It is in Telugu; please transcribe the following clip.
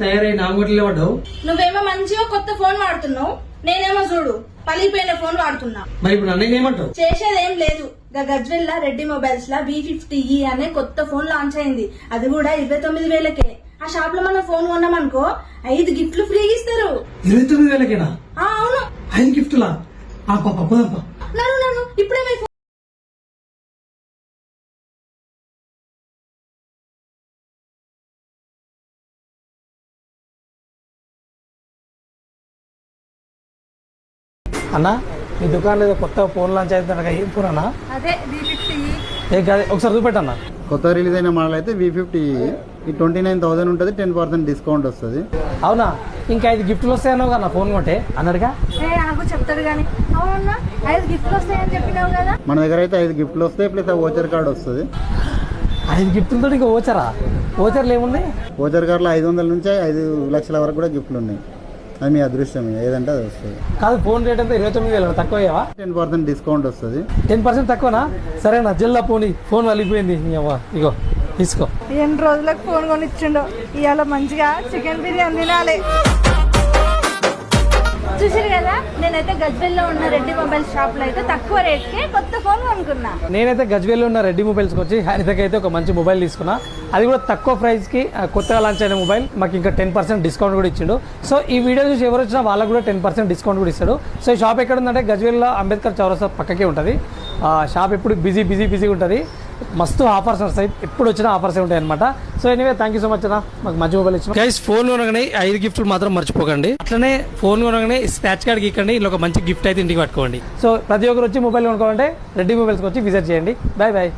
తయారై నామగొట్లే పడ్డావు. నువ్వేమో మంచిగా కొత్త ఫోన్ వాడుతున్నావు, నేనేమో చూడు పలిపోయిన ఫోన్ వాడుతున్నా. మరి ఇప్పుడు నన్ను ఏమంటావు? చేసేదేం లేదు. గజ్వెల్ రెడ్డి మొబైల్స్ లా V50E అనే కొత్త ఫోన్ లాంచ్ అయింది. అది కూడా 29,000కే. ఆ షాప్ లో మనం ఫోన్ కొన్నామనుకో 5 గిఫ్ట్లు ఫ్రీగా ఇస్తారు. 29,000కేనా? అవును, 5 గిఫ్టులా? నన్ను ఇప్పుడే మీ అన్నా మీ దుకాణంలో ఏదో కొత్త ఫోన్ లాంచ్ అవుతుందట, ఏం ఫోన్ అన్నా? అదే V50E. ఒకసారి చూపెట్టన్నా. కొత్త రిలీజ్ అయిన మోడల్ అయితే V50 ఈ 29,000 ఉంటుంది. 10% డిస్కౌంట్ వస్తుంది. అవునా? ఇంకా 5 గిఫ్ట్లు వస్తాయన్నావు కదా ఫోన్ కొంటే అన్నాడుగా. నాకు చెప్తాడు గానీ. అవునన్నా 5 గిఫ్ట్లు వస్తాయని చెప్పినావు కదా. మన దగ్గర అయితే 5 గిఫ్ట్లు వస్తాయి, ప్లస్ ఆ ఓచర్ కార్డ్ వస్తుంది. 5 గిఫ్ట్లతో ఇంకా ఓచరా? ఓచర్లు ఏమున్నాయి? ఓచర్ కార్డులో 500 నుంచి 5 లక్షల వరకు కూడా గిఫ్ట్లు ఉన్నాయి. అది మీ అదృష్టం, ఏదంటే అది వస్తుంది. కాదు, ఫోన్ రేట్ అంతా 29,000 తక్కువ. 10% డిస్కౌంట్ వస్తుంది. 10% తక్కువనా? సరేనా, జల్లా పోనీ. ఫోన్ వలిగిపోయింది. ఇగో తీసుకో. ఎన్ని రోజులకు ఫోన్ కొనిచ్చిండో. ఇవాళ మంచిగా చికెన్ బిర్యానీ తినాలి. చూసారు కదా, నేనైతే గజ్వెల్లో ఉన్న రెడ్డి మొబైల్ షాప్ లో అయితే తక్కువ రేట్ కే కొత్త ఫోన్ కొనుక్కున్నా. నేనైతే గజ్వేల్లో ఉన్న రెడ్డి మొబైల్స్కి వచ్చి హరితకి అయితే ఒక మంచి మొబైల్ తీసుకున్నా. అది కూడా తక్కువ ప్రైస్ కి కొత్తగా లాంచ్ అయిన మొబైల్. మాకు ఇంకా 10% డిస్కౌంట్ కూడా ఇచ్చిండు. సో ఈ వీడియో చూసి ఎవరు వచ్చినా వాళ్ళకు కూడా 10% డిస్కౌంట్ కూడా ఇస్తాడు. సో ఈ షాప్ ఎక్కడ ఉందంటే గజ్వేల్లో అంబేద్కర్ చౌరస్తా పక్కకే ఉంటుంది. షాప్ ఎప్పుడు బిజీ ఉంటుంది. మస్తు ఆఫర్స్ వస్తాయి, ఎప్పుడు వచ్చినా ఆఫర్స్ ఉంటాయి అనమాట. So anyway thank you so much అన్న, మాకు మంచి మొబైల్ ఇచ్చిన. గైస్, ఫోన్ కొనగానే 5 గిఫ్ట్లు మాత్రం మర్చిపోకండి. అట్లనే ఫోన్ కొనగానే స్క్రాచ్ కార్డ్ గీకండి, ఇంట్లో ఒక మంచి గిఫ్ట్ అయితే ఇంటికి పట్టుకోండి. సో ప్రతి ఒక్కరు వచ్చి మొబైల్ కొనుక్కోవాలంటే రెడ్డి మొబైల్స్కి వచ్చి విజిట్ చేయండి. Bye bye.